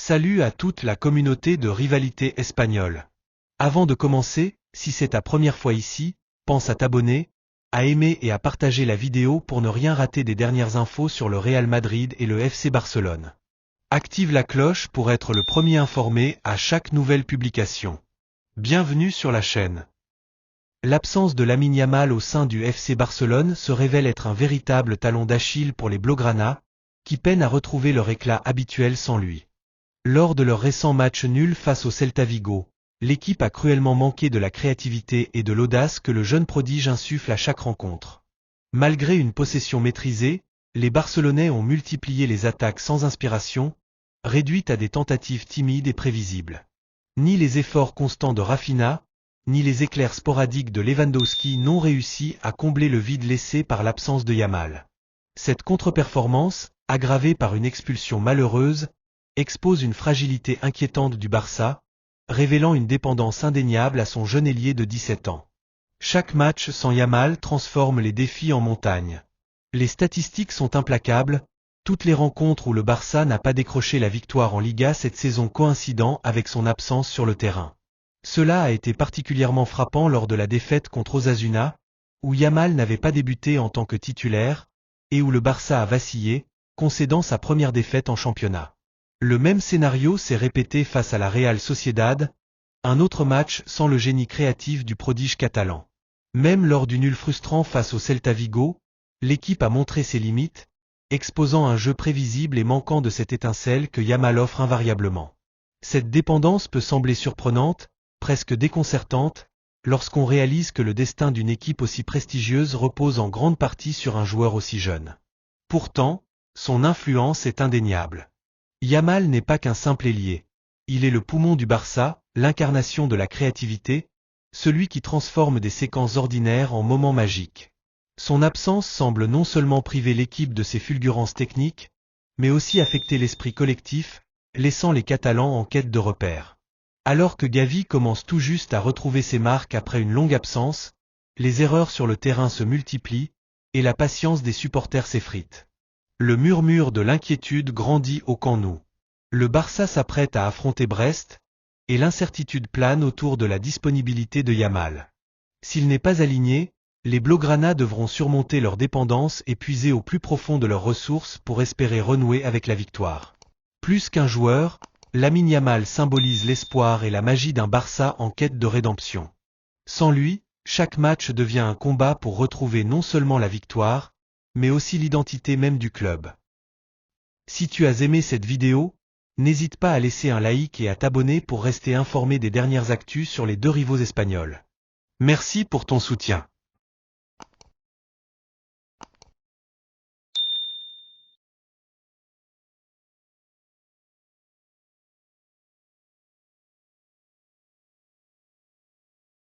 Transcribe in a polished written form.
Salut à toute la communauté de Rivalité Espagnole. Avant de commencer, si c'est ta première fois ici, pense à t'abonner, à aimer et à partager la vidéo pour ne rien rater des dernières infos sur le Real Madrid et le FC Barcelone. Active la cloche pour être le premier informé à chaque nouvelle publication. Bienvenue sur la chaîne. L'absence de Lamine Yamal au sein du FC Barcelone se révèle être un véritable talon d'Achille pour les Blaugrana, qui peinent à retrouver leur éclat habituel sans lui. Lors de leur récent match nul face au Celta Vigo, l'équipe a cruellement manqué de la créativité et de l'audace que le jeune prodige insuffle à chaque rencontre. Malgré une possession maîtrisée, les Barcelonais ont multiplié les attaques sans inspiration, réduites à des tentatives timides et prévisibles. Ni les efforts constants de Rafinha, ni les éclairs sporadiques de Lewandowski n'ont réussi à combler le vide laissé par l'absence de Yamal. Cette contre-performance, aggravée par une expulsion malheureuse, expose une fragilité inquiétante du Barça, révélant une dépendance indéniable à son jeune ailier de 17 ans. Chaque match sans Yamal transforme les défis en montagnes. Les statistiques sont implacables, toutes les rencontres où le Barça n'a pas décroché la victoire en Liga cette saison coïncidant avec son absence sur le terrain. Cela a été particulièrement frappant lors de la défaite contre Osasuna, où Yamal n'avait pas débuté en tant que titulaire, et où le Barça a vacillé, concédant sa première défaite en championnat. Le même scénario s'est répété face à la Real Sociedad, un autre match sans le génie créatif du prodige catalan. Même lors du nul frustrant face au Celta Vigo, l'équipe a montré ses limites, exposant un jeu prévisible et manquant de cette étincelle que Yamal offre invariablement. Cette dépendance peut sembler surprenante, presque déconcertante, lorsqu'on réalise que le destin d'une équipe aussi prestigieuse repose en grande partie sur un joueur aussi jeune. Pourtant, son influence est indéniable. Yamal n'est pas qu'un simple ailier. Il est le poumon du Barça, l'incarnation de la créativité, celui qui transforme des séquences ordinaires en moments magiques. Son absence semble non seulement priver l'équipe de ses fulgurances techniques, mais aussi affecter l'esprit collectif, laissant les Catalans en quête de repères. Alors que Gavi commence tout juste à retrouver ses marques après une longue absence, les erreurs sur le terrain se multiplient, et la patience des supporters s'effrite. Le murmure de l'inquiétude grandit au camp nou. Le Barça s'apprête à affronter Brest, et l'incertitude plane autour de la disponibilité de Yamal. S'il n'est pas aligné, les Blaugrana devront surmonter leur dépendance et puiser au plus profond de leurs ressources pour espérer renouer avec la victoire. Plus qu'un joueur, Lamine Yamal symbolise l'espoir et la magie d'un Barça en quête de rédemption. Sans lui, chaque match devient un combat pour retrouver non seulement la victoire, mais aussi l'identité même du club. Si tu as aimé cette vidéo, n'hésite pas à laisser un like et à t'abonner pour rester informé des dernières actus sur les deux rivaux espagnols. Merci pour ton soutien.